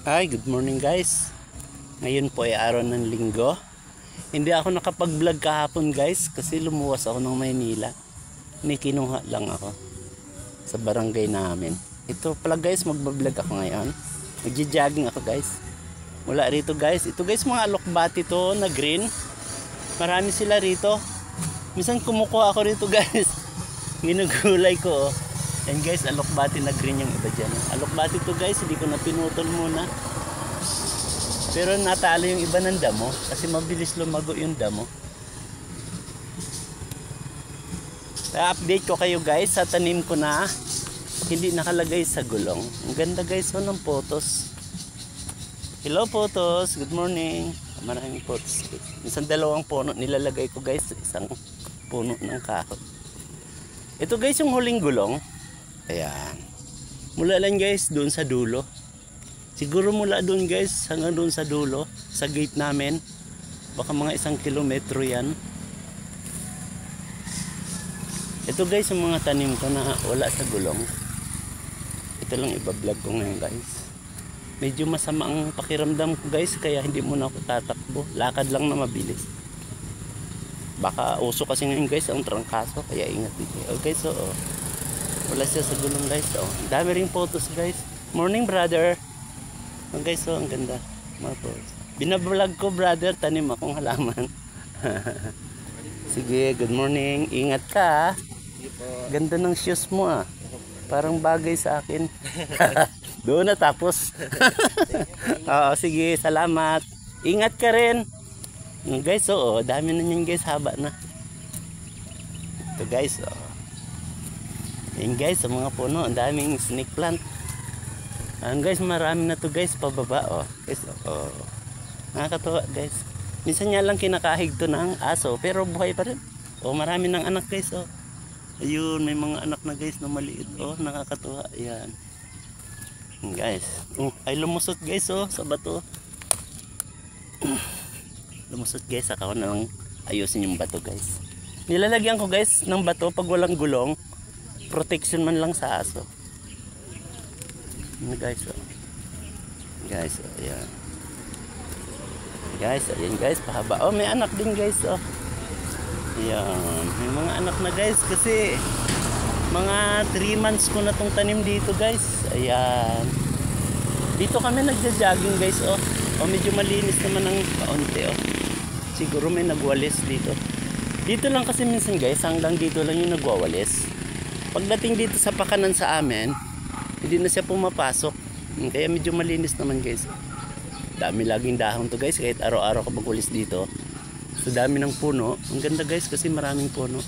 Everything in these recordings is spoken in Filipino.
Hi, good morning guys. Ngayon po ay araw ng linggo. Hindi ako nakapag-vlog kahapon guys kasi lumuwas ako ng Maynila. May kinuha lang ako sa barangay namin. Ito pala guys, magbablog ako ngayon. Nagja-jogging ako guys. Mula rito guys. Ito guys, mga alokbati to na green. Marami sila rito. Minsan kumukuha ako rito guys. Ginugulay ko oh. And guys, alokbati na green yung iba dyan. Alokbati to guys, hindi ko na pinutol muna. Pero natalo yung iba ng damo kasi mabilis lumago yung damo. I-update ko kayo guys sa tanim ko na hindi nakalagay sa gulong. Ang ganda guys oh, ng photos. Hello photos, good morning. Maraming photos. Isang dalawang puno nilalagay ko guys sa isang puno ng kahoy. Ito guys yung huling gulong. Ayan. Mula lang guys doon sa dulo. Siguro mula doon guys hanggang doon sa dulo. Sa gate namin. Baka mga 1 kilometro yan. Ito guys yung mga tanim ko na wala sa gulong. Ito lang ibablog ko ngayon guys. Medyo masama ang pakiramdam ko guys. Kaya hindi muna ako tatakbo. Lakad lang na mabilis. Baka uso kasi ngayon guys ang trangkaso. Kaya ingat dito. Okay so wala siya sa gulong guys oh. Dami ring photos guys. Morning brother. Oh, guys oh, ang ganda. Mga photos. Binablog ko brother, tanim akong halaman. Sige, good morning. Ingat ka. Ganda ng shoes mo ah. Parang bagay sa akin. Doon na tapos. Oo, sige, salamat. Ingat ka rin. Guys oh, dami na yan guys, haba na. Ito guys oh. Ayan guys, sa mga puno, ang daming snake plant. Ayan guys, marami na to guys, pababa oh. Guys, oh. Nakakatuwa guys. Minsan niya lang kinakahig to ng aso, pero buhay pa rin. Oh, marami ng anak guys oh. Ayun, may mga anak na guys na maliit oh, nakakatuwa. Ayan. Guys, oh, ay lumusot guys oh, sa bato. Lumusot guys, ako na lang ayusin yung bato guys. Nilalagyan ko guys ng bato pag walang gulong. Protection man lang sa aso. Guys oh. Guys oh, ayan. Guys, ayan guys, pahaba. Oh, may anak din guys oh. Ayan, may mga anak na guys kasi mga 3 months ko na tong tanim dito guys. Ayan. Dito kami nagja-jogging guys oh. Oh, medyo malinis naman ng kaunti oh. Siguro may nagwalis dito. Dito lang kasi minsan guys, hanggang dito lang yung nagwawalis. Pagdating dito sa pakanan sa amin, hindi na siya pumapasok. Kaya medyo malinis naman guys. Dami laging dahon to guys, kahit araw-araw ka magwalis dito. So dami ng puno. Ang ganda guys kasi maraming puno.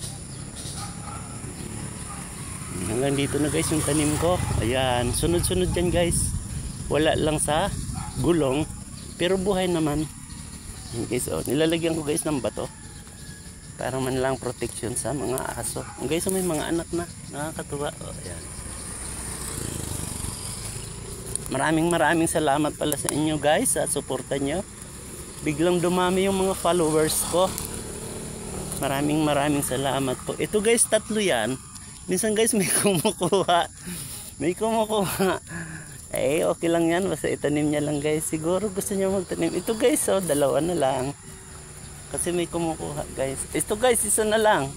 Hanggang dito na guys yung tanim ko. Ayan, sunod-sunod dyan guys. Wala lang sa gulong, pero buhay naman. Ayan guys, oh, nilalagyan ko guys ng bato. Para man lang protection sa mga aso. Guys, may mga anak na. Nakakatuwa. Oh, ayan. Maraming salamat pala sa inyo guys sa suporta nyo. Biglang dumami yung mga followers ko. Maraming salamat po. Ito guys, 3 yan. Minsan guys may kumukuha. May kumukuha. Eh, okay lang yan. Basta itanim niya lang guys. Siguro gusto niya magtanim. Ito guys, oh, 2 na lang. Kasi may kumukuha guys. Ito guys, 1 na lang.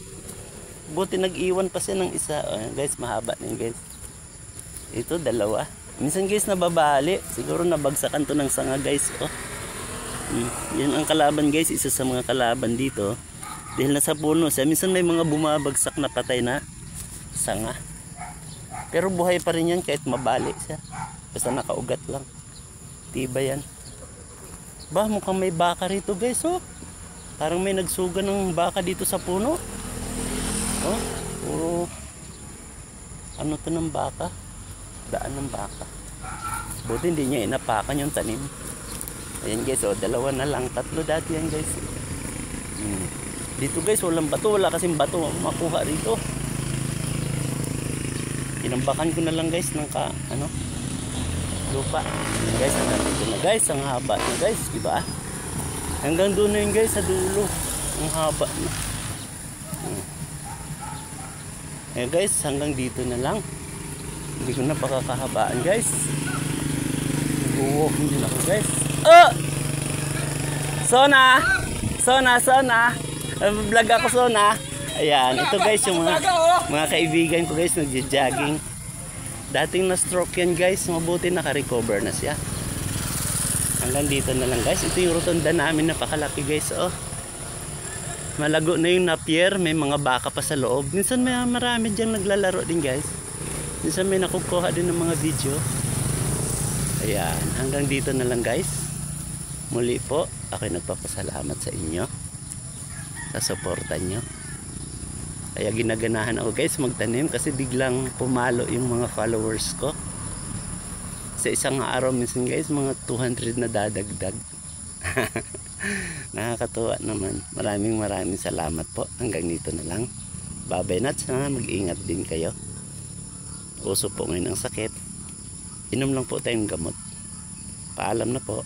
Buti nag-iwan pa siya ng isa. Oh, guys, mahaba din guys. Ito 2. Minsan guys nababali. Siguro nabagsakan to ng sanga guys. Oh. Yan ang kalaban guys. Isa sa mga kalaban dito. Dahil nasa puno siya. Minsan may mga bumabagsak na patay na sanga. Pero buhay pa rin yan kahit mabali siya. Basta nakaugat lang. Tibay yan. Bah, mukhang may baka rito guys. Oh. Parang may nagsuga ng baka dito sa puno. Oh, puro ano to ng baka? Daan ng baka. Buti hindi niya inapakan yung tanim. Ayan guys, oh, 2 na lang. 3 dati yan guys. Dito guys, walang bato. Wala kasing bato makuha rito. Inambakan ko na lang guys ng lupa. Guys, dito na guys. Ang haba na guys, diba? Hanggang doon na yun guys sa dulo. Ang haba na. Eh guys, hanggang dito na lang. Hindi ko na pakakahabaan guys. Mag-walking din ako guys. Oh! Sona! Vlog ako Sona. Ayan, ito guys yung mga kaibigan ko guys nagja-jogging. Dating na-stroke yan guys, mabuti naka-recover na siya. Hanggang dito na lang guys. Ito yung rotonda namin, napakalaki guys. Oh. Malago na yung napier, may mga baka pa sa loob. Minsan may marami dyan naglalaro din guys. Minsan may nakukuha din ng mga video. Ayan, hanggang dito na lang guys. Muli po, ako'y nagpapasalamat sa inyo sa suporta nyo. Kaya ginaganahan ako guys magtanim kasi biglang pumalo yung mga followers ko. Sa isang araw minsan guys mga 200 na dadagdag. Nakakatuwa naman. Maraming salamat po. Hanggang dito na lang. Bye-bye na. Sana mag-ingat din kayo. Uso po ngayon ang sakit. Inom lang po tayong gamot. Paalam na po.